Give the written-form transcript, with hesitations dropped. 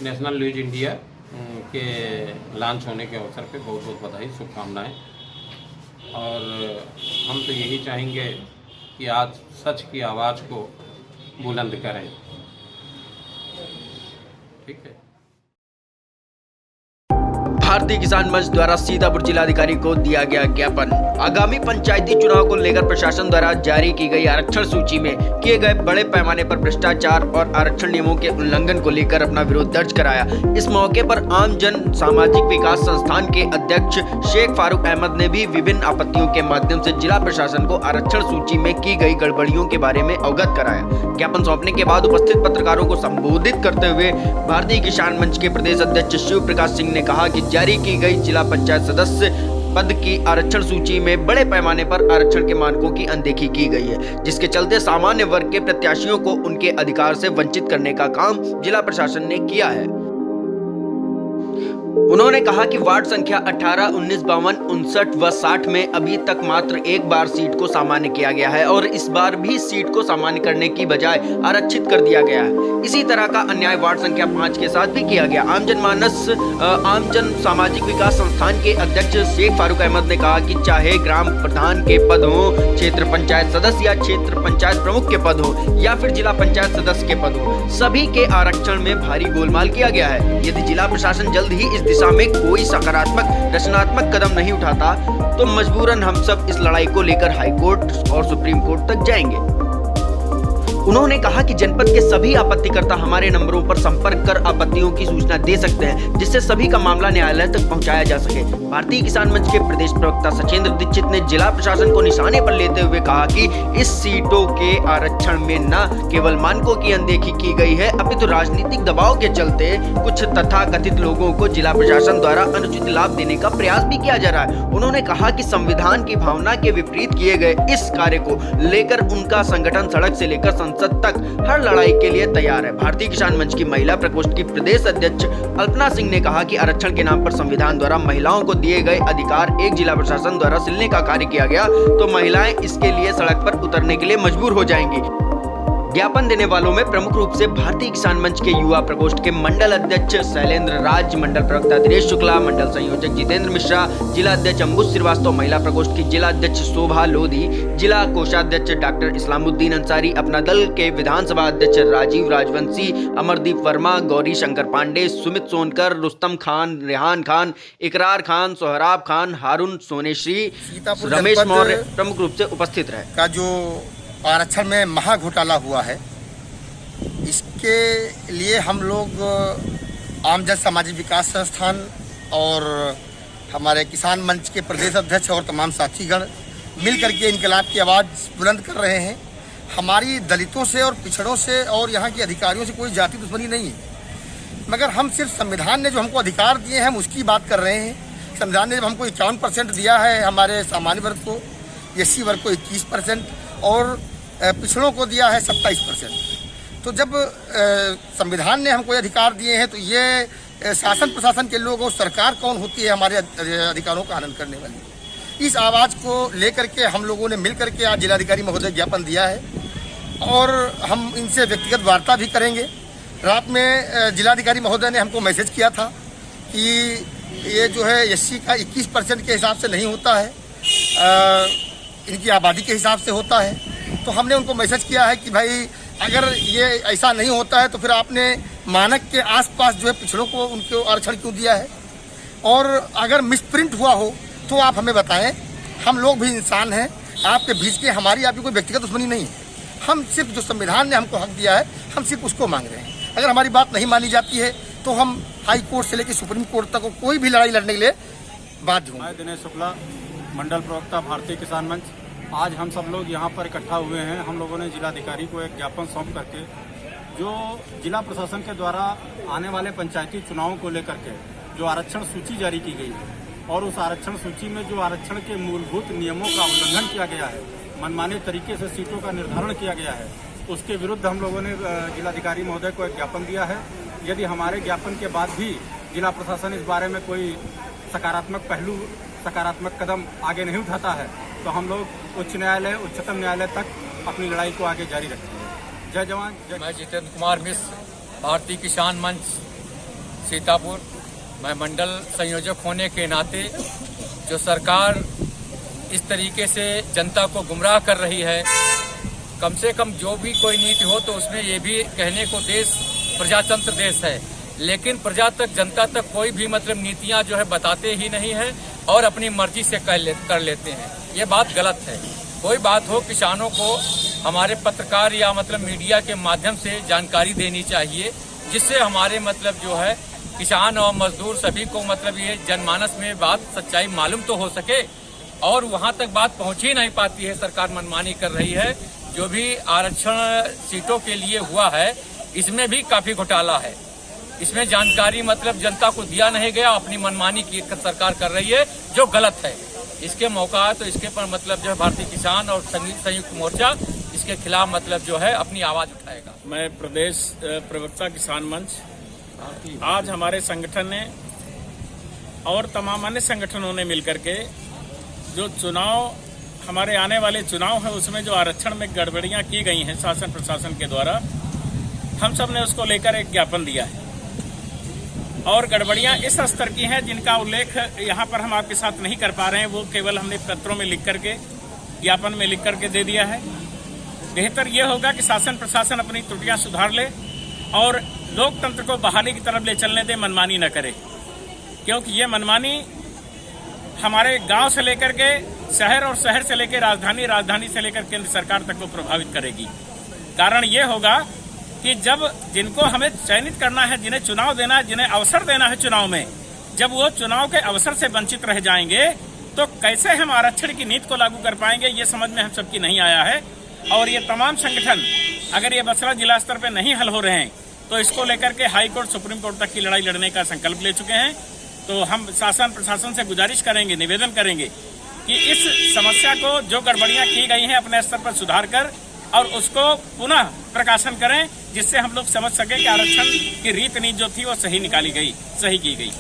National news India के launch होने के अवसर पे बहुत बहुत बधाई, शुभकामनाएं। और हम तो यही चाहेंगे कि आज सच की आवाज़ को बुलंद करें। ठीक है। भारतीय किसान मंच द्वारा सीतापुर जिलाधिकारी को दिया गया ज्ञापन। आगामी पंचायती चुनाव को लेकर प्रशासन द्वारा जारी की गई आरक्षण सूची में किए गए बड़े पैमाने पर भ्रष्टाचार और आरक्षण नियमों के उल्लंघन को लेकर अपना विरोध दर्ज कराया। इस मौके पर आम जन सामाजिक विकास संस्थान के अध्यक्ष शेख फारूक अहमद ने भी विभिन्न आपत्तियों के माध्यम से जिला प्रशासन को आरक्षण सूची में की गई गड़बड़ियों के बारे में अवगत कराया। ज्ञापन सौंपने के बाद उपस्थित पत्रकारों को संबोधित करते हुए भारतीय किसान मंच के प्रदेश अध्यक्ष शिव प्रकाश सिंह ने कहा कि जारी की गई जिला पंचायत सदस्य पद की आरक्षण सूची में बड़े पैमाने पर आरक्षण के मानकों की अनदेखी की गई है, जिसके चलते सामान्य वर्ग के प्रत्याशियों को उनके अधिकार से वंचित करने का काम जिला प्रशासन ने किया है। उन्होंने कहा कि वार्ड संख्या 18, 19, 52, 59 व 60 में अभी तक मात्र एक बार सीट को सामान्य किया गया है और इस बार भी सीट को सामान्य करने की बजाय आरक्षित कर दिया गया है। इसी तरह का अन्याय वार्ड संख्या 5 के साथ भी किया गया। आम जन सामाजिक विकास संस्थान के अध्यक्ष शेख फारूक अहमद ने कहा कि चाहे ग्राम प्रधान के पद हो, क्षेत्र पंचायत सदस्य या क्षेत्र पंचायत प्रमुख के पद हो या फिर जिला पंचायत सदस्य के पद हो, सभी के आरक्षण में भारी गोलमाल किया गया है। यदि जिला प्रशासन जल्द ही इस दिशा में कोई सकारात्मक रचनात्मक कदम नहीं उठाता तो मजबूरन हम सब इस लड़ाई को लेकर हाई कोर्ट और सुप्रीम कोर्ट तक जाएंगे। उन्होंने कहा कि जनपद के सभी आपत्तिकर्ता हमारे नंबरों पर संपर्क कर आपत्तियों की सूचना दे सकते हैं, जिससे सभी का मामला न्यायालय तक पहुंचाया जा सके। भारतीय किसान मंच के प्रदेश प्रवक्ता सचेंद्र दीक्षित ने जिला प्रशासन को निशाने पर लेते हुए कहा कि इस सीटों के आरक्षण में न केवल मानकों की अनदेखी की गई है, अपितु राजनीतिक दबाव के चलते कुछ तथाकथित लोगों को जिला प्रशासन द्वारा अनुचित लाभ देने का प्रयास भी किया जा रहा है। उन्होंने कहा कि संविधान की भावना के विपरीत किए गए इस कार्य को लेकर उनका संगठन सड़क से लेकर संसद तक हर लड़ाई के लिए तैयार है। भारतीय किसान मंच की महिला प्रकोष्ठ की प्रदेश अध्यक्ष अल्पना सिंह ने कहा कि आरक्षण के नाम पर संविधान द्वारा महिलाओं को दिए गए अधिकार एक जिला प्रशासन द्वारा सिलने का कार्य किया गया तो महिलाएं इसके लिए सड़क पर उतरने के लिए मजबूर हो जाएंगी। ज्ञापन देने वालों में प्रमुख रूप से भारतीय किसान मंच के युवा प्रकोष्ठ के मंडल अध्यक्ष शैलेंद्र राज, मंडल प्रवक्ता दिनेश शुक्ला, मंडल संयोजक जितेंद्र मिश्रा, जिला अध्यक्ष अंबुज श्रीवास्तव, महिला प्रकोष्ठ की जिला अध्यक्ष शोभा लोधी, जिला कोषाध्यक्ष डॉक्टर इस्लामुद्दीन अंसारी, अपना दल के विधानसभा अध्यक्ष राजीव राजवंशी, अमरदीप वर्मा, गौरी शंकर पांडे, सुमित सोनकर, रुस्तम खान, रेहान खान, इकरार खान, सोहराब खान, हारून सोनेश्री, रमेश मौर्य प्रमुख रूप से उपस्थित रहे। का जो आरक्षण में महा घोटाला हुआ है, इसके लिए हम लोग आम जन सामाजिक विकास संस्थान और हमारे किसान मंच के प्रदेश अध्यक्ष और तमाम साथीगण मिल करके इनकलाब की आवाज़ बुलंद कर रहे हैं। हमारी दलितों से और पिछड़ों से और यहाँ के अधिकारियों से कोई जाति दुश्मनी नहीं है, मगर हम सिर्फ संविधान ने जो हमको अधिकार दिए हैं हम उसकी बात कर रहे हैं। संविधान ने जब हमको 51% दिया है, हमारे सामान्य वर्ग को, एससी वर्ग को 21% और पिछड़ों को दिया है 27%। तो जब संविधान ने हमको अधिकार दिए हैं तो ये शासन प्रशासन के लोग और सरकार कौन होती है हमारे अधिकारों का हनन करने वाली। इस आवाज़ को लेकर के हम लोगों ने मिल करके आज जिलाधिकारी महोदय ज्ञापन दिया है और हम इनसे व्यक्तिगत वार्ता भी करेंगे। रात में जिलाधिकारी महोदय ने हमको मैसेज किया था कि ये जो है एससी का 21% के हिसाब से नहीं होता है, इनकी आबादी के हिसाब से होता है। तो हमने उनको मैसेज किया है कि भाई अगर ये ऐसा नहीं होता है तो फिर आपने मानक के आसपास जो है पिछड़ों को उनको आरक्षण क्यों दिया है, और अगर मिसप्रिंट हुआ हो तो आप हमें बताएं। हम लोग भी इंसान हैं, आपके बीच के हमारी आपकी कोई व्यक्तिगत दुश्मनी नहीं है। हम सिर्फ जो संविधान ने हमको हक दिया है हम सिर्फ उसको मांग रहे हैं। अगर हमारी बात नहीं मानी जाती है तो हम हाई कोर्ट से लेकर सुप्रीम कोर्ट तक कोई भी लड़ाई लड़ने के लिए बाध्य होंगे। मैं दिनेश शुक्ला, मंडल प्रवक्ता भारतीय किसान मंच। आज हम सब लोग यहाँ पर इकट्ठा हुए हैं। हम लोगों ने जिलाधिकारी को एक ज्ञापन सौंप करके जो जिला प्रशासन के द्वारा आने वाले पंचायती चुनावों को लेकर के जो आरक्षण सूची जारी की गई है और उस आरक्षण सूची में जो आरक्षण के मूलभूत नियमों का उल्लंघन किया गया है, मनमाने तरीके से सीटों का निर्धारण किया गया है, उसके विरुद्ध हम लोगों ने जिलाधिकारी महोदय को एक ज्ञापन दिया है। यदि हमारे ज्ञापन के बाद भी जिला प्रशासन इस बारे में कोई सकारात्मक कदम आगे नहीं उठाता है तो हम लोग उच्च न्यायालय, उच्चतम न्यायालय तक अपनी लड़ाई को आगे जारी रखेंगे। जय जवान जय। मैं जितेंद्र कुमार मिश्र, भारतीय किसान मंच सीतापुर। मैं मंडल संयोजक होने के नाते जो सरकार इस तरीके से जनता को गुमराह कर रही है, कम से कम जो भी कोई नीति हो तो उसमें ये भी कहने को देश प्रजातंत्र देश है, लेकिन प्रजा तक जनता तक कोई भी मतलब नीतियां जो है बताते ही नहीं है और अपनी मर्जी से कर लेते हैं। ये बात गलत है। कोई बात हो किसानों को हमारे पत्रकार या मतलब मीडिया के माध्यम से जानकारी देनी चाहिए, जिससे हमारे मतलब जो है किसान और मजदूर सभी को मतलब ये जनमानस में बात सच्चाई मालूम तो हो सके, और वहां तक बात पहुंच ही नहीं पाती है। सरकार मनमानी कर रही है। जो भी आरक्षण सीटों के लिए हुआ है इसमें भी काफी घोटाला है। इसमें जानकारी मतलब जनता को दिया नहीं गया, अपनी मनमानी की सरकार कर रही है जो गलत है। इसके मौका है तो इसके पर मतलब जो है भारतीय किसान और संयुक्त मोर्चा इसके खिलाफ मतलब जो है अपनी आवाज उठाएगा। मैं प्रदेश प्रवक्ता किसान मंच, आज हमारे संगठन ने और तमाम अन्य संगठनों ने मिलकर के जो चुनाव हमारे आने वाले चुनाव है उसमें जो आरक्षण में गड़बड़ियां की गई हैं शासन प्रशासन के द्वारा, हम सब ने उसको लेकर एक ज्ञापन दिया है। और गड़बड़ियां इस स्तर की हैं जिनका उल्लेख यहाँ पर हम आपके साथ नहीं कर पा रहे हैं, वो केवल हमने पत्रों में लिख करके, ज्ञापन में लिख करके दे दिया है। बेहतर यह होगा कि शासन प्रशासन अपनी त्रुटियां सुधार ले और लोकतंत्र को बहाली की तरफ ले चलने दे, मनमानी न करे, क्योंकि ये मनमानी हमारे गांव से लेकर के शहर और शहर से लेकर राजधानी, राजधानी से लेकर केंद्र सरकार तक को प्रभावित करेगी। कारण ये होगा कि जब जिनको हमें चयनित करना है, जिन्हें चुनाव देना है, जिन्हें अवसर देना है चुनाव में, जब वो चुनाव के अवसर से वंचित रह जाएंगे तो कैसे हम आरक्षण की नीति को लागू कर पाएंगे, ये समझ में हम सबकी नहीं आया है। और ये तमाम संगठन अगर ये मसला जिला स्तर पर नहीं हल हो रहे हैं तो इसको लेकर के हाई कोर्ट, सुप्रीम कोर्ट तक की लड़ाई लड़ने का संकल्प ले चुके हैं। तो हम शासन प्रशासन से गुजारिश करेंगे, निवेदन करेंगे कि इस समस्या को जो गड़बड़ियां की गई हैं अपने स्तर पर सुधार कर और उसको पुनः प्रकाशन करें, जिससे हम लोग समझ सके कि आरक्षण की रीत नीति जो थी वो सही निकाली गई, सही की गई।